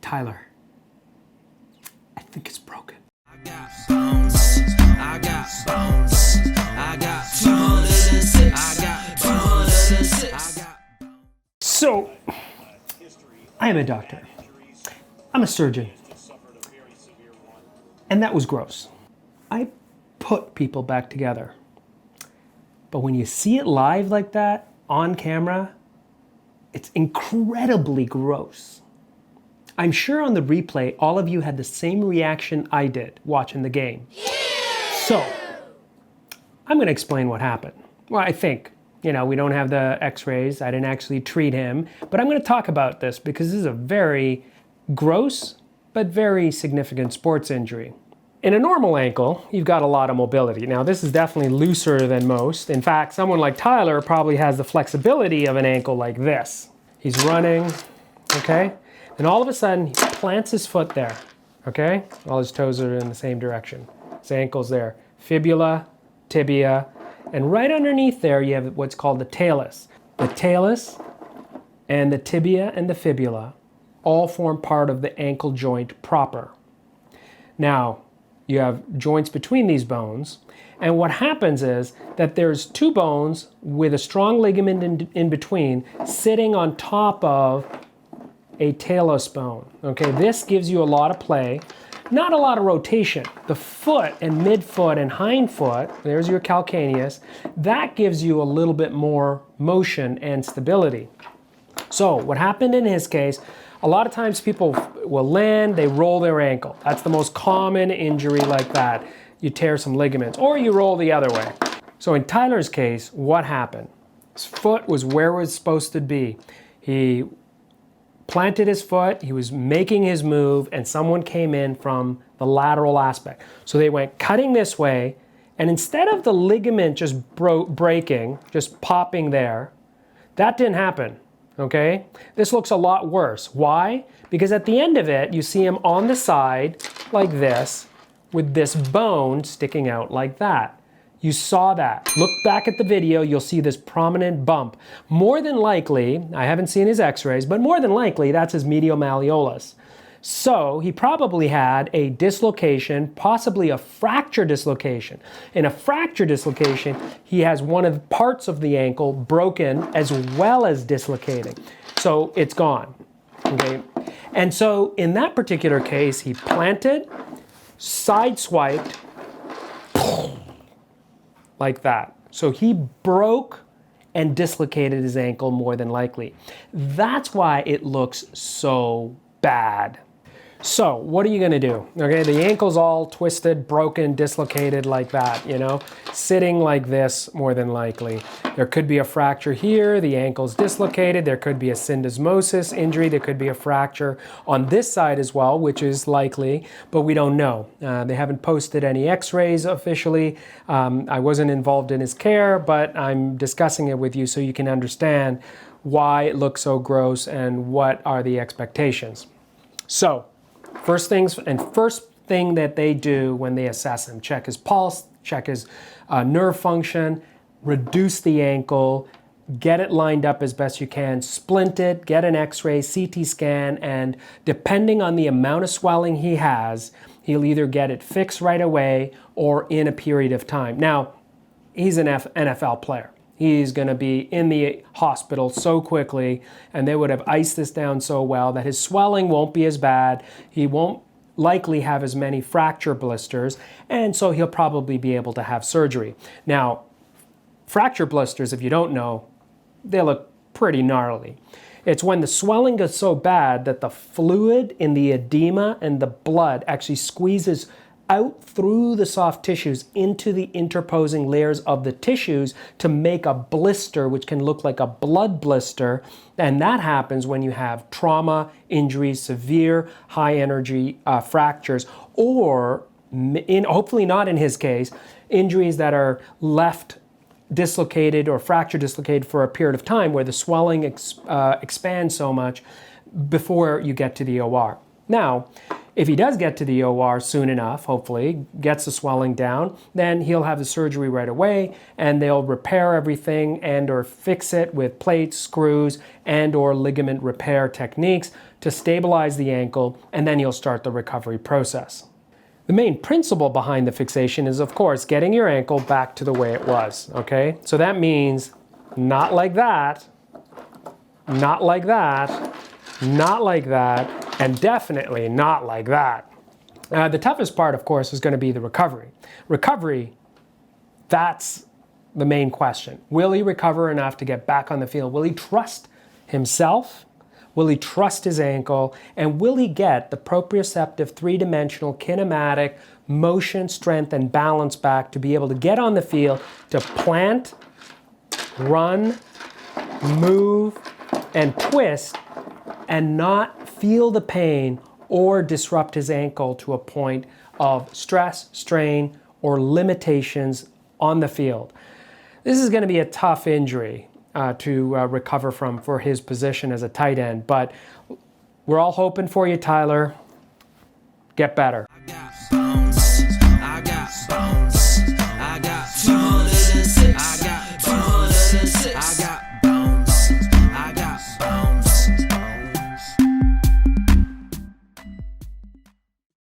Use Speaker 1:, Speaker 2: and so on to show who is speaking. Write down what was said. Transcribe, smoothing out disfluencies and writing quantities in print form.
Speaker 1: Tyler, I think it's broken.
Speaker 2: I got bones, I got bones, I got 206, I got 206, I got bones.
Speaker 1: So, I am a doctor. I'm a surgeon. And that was gross. I put people back together. But when you see it live like that, on camera, it's incredibly gross. I'm sure on the replay, all of you had the same reaction I did watching the game. So, I'm going to explain what happened. Well, I think, we don't have the x-rays. I didn't actually treat him. But I'm going to talk about this because this is a very gross but very significant sports injury. In a normal ankle, you've got a lot of mobility. Now, this is definitely looser than most. In fact, someone like Tyler probably has the flexibility of an ankle like this. He's running, okay? And all of a sudden, he plants his foot there, okay? All his toes are in the same direction. His ankle's there. Fibula, tibia, and right underneath there, you have what's called the talus. The talus and the tibia and the fibula all form part of the ankle joint proper. Now, you have joints between these bones, and what happens is that there's two bones with a strong ligament in between sitting on top of a talus bone. Okay, this gives you a lot of play, not a lot of rotation. The foot and midfoot and hindfoot, there's your calcaneus, that gives you a little bit more motion and stability. So what happened in his case, a lot of times people will land, they roll their ankle. That's the most common injury like that. You tear some ligaments, or you roll the other way. So in Tyler's case, what happened? His foot was where it was supposed to be. He planted his foot, he was making his move, and someone came in from the lateral aspect. So they went cutting this way, and instead of the ligament just breaking, just popping there, that didn't happen. Okay, this looks a lot worse. Why? Because at the end of it, you see him on the side like this with this bone sticking out like that. You saw that. Look back at the video, you'll see this prominent bump. More than likely, I haven't seen his x-rays, but more than likely that's his medial malleolus. So he probably had a dislocation, possibly a fracture dislocation. In a fracture dislocation, he has one of the parts of the ankle broken as well as dislocating. So it's gone, okay? And so in that particular case, he planted, side-swiped, like that. So he broke and dislocated his ankle more than likely. That's why it looks so bad. So what are you going to do? Okay, the ankle's all twisted, broken, dislocated like that, sitting like this more than likely. There could be a fracture here, the ankle's dislocated, there could be a syndesmosis injury, there could be a fracture on this side as well, which is likely, but we don't know. They haven't posted any x-rays officially. I wasn't involved in his care, but I'm discussing it with you so you can understand why it looks so gross and what are the expectations. So, first thing that they do when they assess him, check his pulse, check his nerve function, reduce the ankle, get it lined up as best you can, splint it, get an x-ray, CT scan, and depending on the amount of swelling he has, he'll either get it fixed right away or in a period of time. Now, he's an NFL player. He's going to be in the hospital so quickly, and they would have iced this down so well that his swelling won't be as bad. He won't likely have as many fracture blisters, and so he'll probably be able to have surgery. Now, fracture blisters, if you don't know, they look pretty gnarly. It's when the swelling gets so bad that the fluid in the edema and the blood actually squeezes out through the soft tissues into the interposing layers of the tissues to make a blister, which can look like a blood blister. And that happens when you have trauma, injuries, severe high energy fractures, or hopefully not in his case, injuries that are left dislocated or fracture dislocated for a period of time where the swelling expands so much before you get to the OR. Now, If he does get to the OR soon enough, hopefully, gets the swelling down, then he'll have the surgery right away and they'll repair everything and or fix it with plates, screws, and or ligament repair techniques to stabilize the ankle, and then you'll start the recovery process. The main principle behind the fixation is, of course, getting your ankle back to the way it was, okay? So that means not like that, not like that, not like that, and definitely not like that. The toughest part, of course, is going to be the recovery. Recovery, that's the main question. Will he recover enough to get back on the field? Will he trust himself? Will he trust his ankle? And will he get the proprioceptive, three-dimensional, kinematic motion, strength, and balance back to be able to get on the field, to plant, run, move, and twist, and not feel the pain or disrupt his ankle to a point of stress, strain, or limitations on the field? This is going to be a tough injury to recover from for his position as a tight end, but we're all hoping for you, Tyler. Get better.